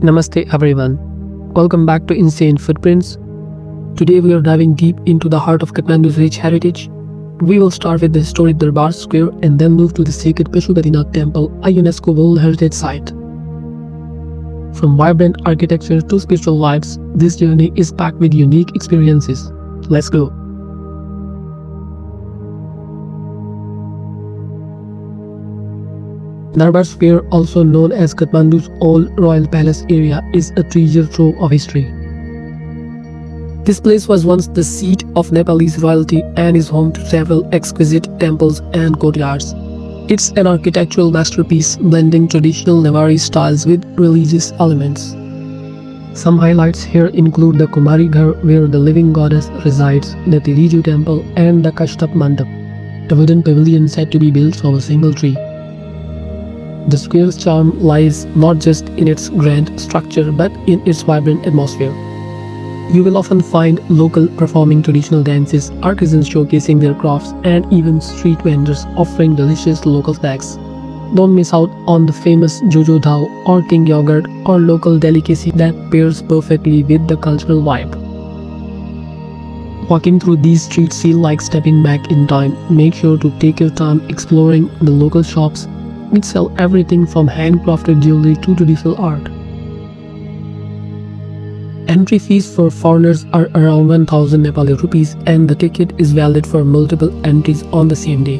Namaste everyone. Welcome back to Insane Footprints. Today we are diving deep into the heart of Kathmandu's rich heritage. We will start with the historic Durbar Square and then move to the sacred Pashupatinath Temple, a UNESCO World Heritage Site. From vibrant architecture to spiritual vibes, this journey is packed with unique experiences. Let's go. Durbar Square, also known as Kathmandu's old royal palace area, is a treasure trove of history. This place was once the seat of Nepalese royalty and is home to several exquisite temples and courtyards. It's an architectural masterpiece blending traditional Nepalese styles with religious elements. Some highlights here include the Kumari Ghar, where the living goddess resides, the Taleju Temple, and the Kasthamandap, the wooden pavilion said to be built from a single tree. The square's charm lies not just in its grand structure but in its vibrant atmosphere. You will often find local performing traditional dances, artisans showcasing their crafts, and even street vendors offering delicious local snacks. Don't miss out on the famous Jojo Dhao or King yogurt or local delicacy that pairs perfectly with the cultural vibe. Walking through these streets feels like stepping back in time. Make sure to take your time exploring the local shops, which sell everything from handcrafted jewelry to traditional art. Entry fees for foreigners are around 1000 Nepali rupees and the ticket is valid for multiple entries on the same day.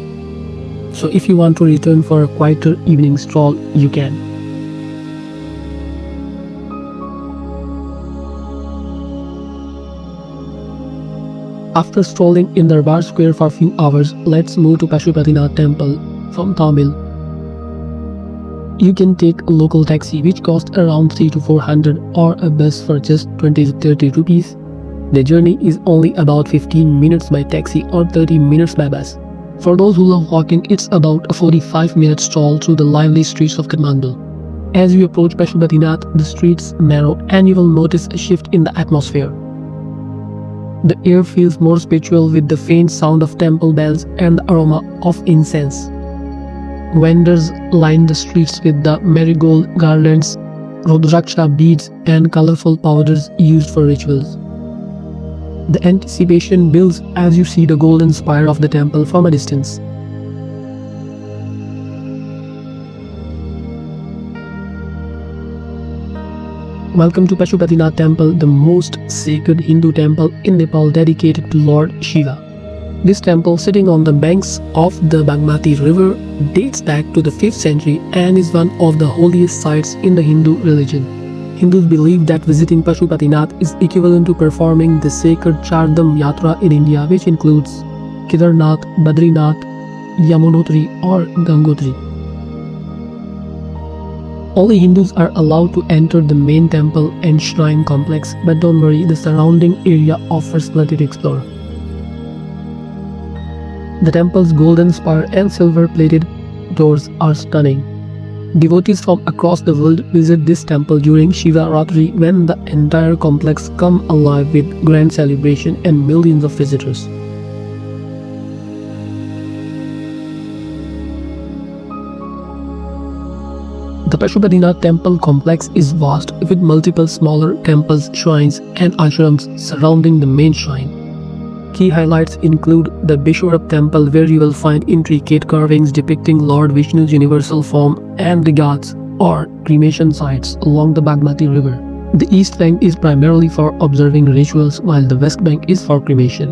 So if you want to return for a quieter evening stroll, you can. After strolling in Durbar Square for a few hours, let's move to Pashupatinath Temple from Tamil. You can take a local taxi which costs around 300 to 400 or a bus for just 20 to 30 rupees. The journey is only about 15 minutes by taxi or 30 minutes by bus. For those who love walking, it's about a 45-minute stroll through the lively streets of Kathmandu. As you approach Pashupatinath, the streets narrow and you will notice a shift in the atmosphere. The air feels more spiritual with the faint sound of temple bells and the aroma of incense. Vendors line the streets with the marigold garlands, rudraksha beads, and colorful powders used for rituals. The anticipation builds as you see the golden spire of the temple from a distance. Welcome to Pashupatinath Temple, the most sacred Hindu temple in Nepal dedicated to Lord Shiva. This temple, sitting on the banks of the Bagmati river, dates back to the 5th century and is one of the holiest sites in the Hindu religion. Hindus believe that visiting Pashupatinath is equivalent to performing the sacred Chardham Yatra in India, which includes Kedarnath, Badrinath, Yamunotri or Gangotri. Only Hindus are allowed to enter the main temple and shrine complex, but don't worry, the surrounding area offers plenty to explore. The temple's golden spire and silver-plated doors are stunning. Devotees from across the world visit this temple during Shiva Ratri, when the entire complex comes alive with grand celebration and millions of visitors. The Pashupatinath temple complex is vast, with multiple smaller temples, shrines, and ashrams surrounding the main shrine. Key highlights include the Vishwarup Temple, where you will find intricate carvings depicting Lord Vishnu's universal form, and the Ghats or cremation sites along the Bagmati river. The east bank is primarily for observing rituals, while the west bank is for cremation.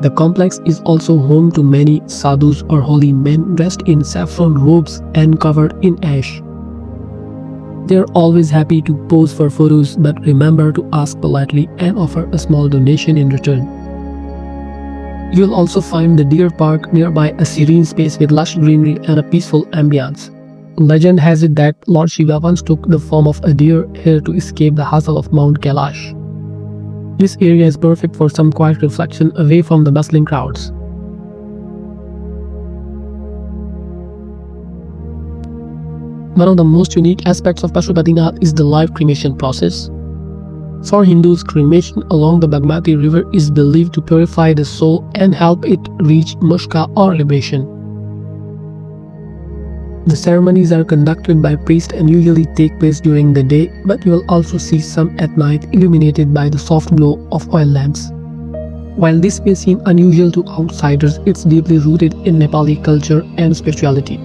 The complex is also home to many sadhus or holy men dressed in saffron robes and covered in ash. They are always happy to pose for photos, but remember to ask politely and offer a small donation in return. You will also find the deer park nearby, a serene space with lush greenery and a peaceful ambience. Legend has it that Lord Shiva once took the form of a deer here to escape the hassle of Mount Kailash. This area is perfect for some quiet reflection away from the bustling crowds. One of the most unique aspects of Pashupatinath is the live cremation process. For Hindus, cremation along the Bagmati river is believed to purify the soul and help it reach moksha or liberation. The ceremonies are conducted by priests and usually take place during the day, but you will also see some at night illuminated by the soft glow of oil lamps. While this may seem unusual to outsiders, it's deeply rooted in Nepali culture and spirituality.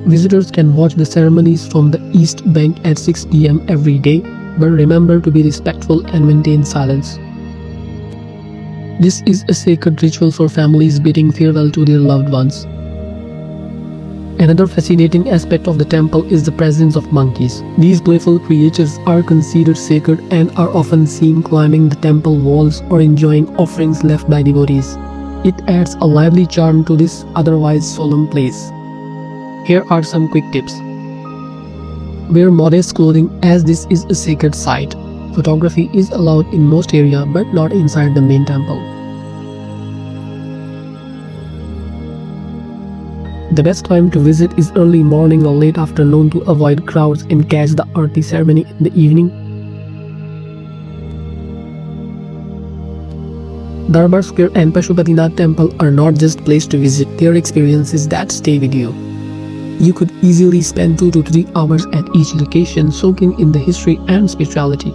Visitors can watch the ceremonies from the east bank at 6 p.m. every day, but remember to be respectful and maintain silence. This is a sacred ritual for families bidding farewell to their loved ones. Another fascinating aspect of the temple is the presence of monkeys. These playful creatures are considered sacred and are often seen climbing the temple walls or enjoying offerings left by devotees. It adds a lively charm to this otherwise solemn place. Here are some quick tips. Wear modest clothing as this is a sacred site. Photography is allowed in most areas but not inside the main temple. The best time to visit is early morning or late afternoon to avoid crowds and catch the Aarti ceremony in the evening. Durbar Square and Pashupatinath Temple are not just places to visit, they are experiences that stay with you. You could easily spend 2 to 3 hours at each location soaking in the history and spirituality.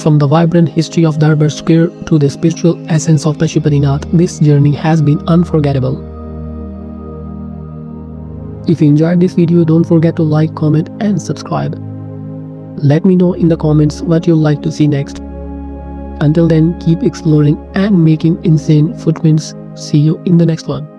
From the vibrant history of Durbar Square to the spiritual essence of Pashupatinath, this journey has been unforgettable. If you enjoyed this video, don't forget to like, comment and subscribe. Let me know in the comments what you'd like to see next. Until then, keep exploring and making insane footprints. See you in the next one.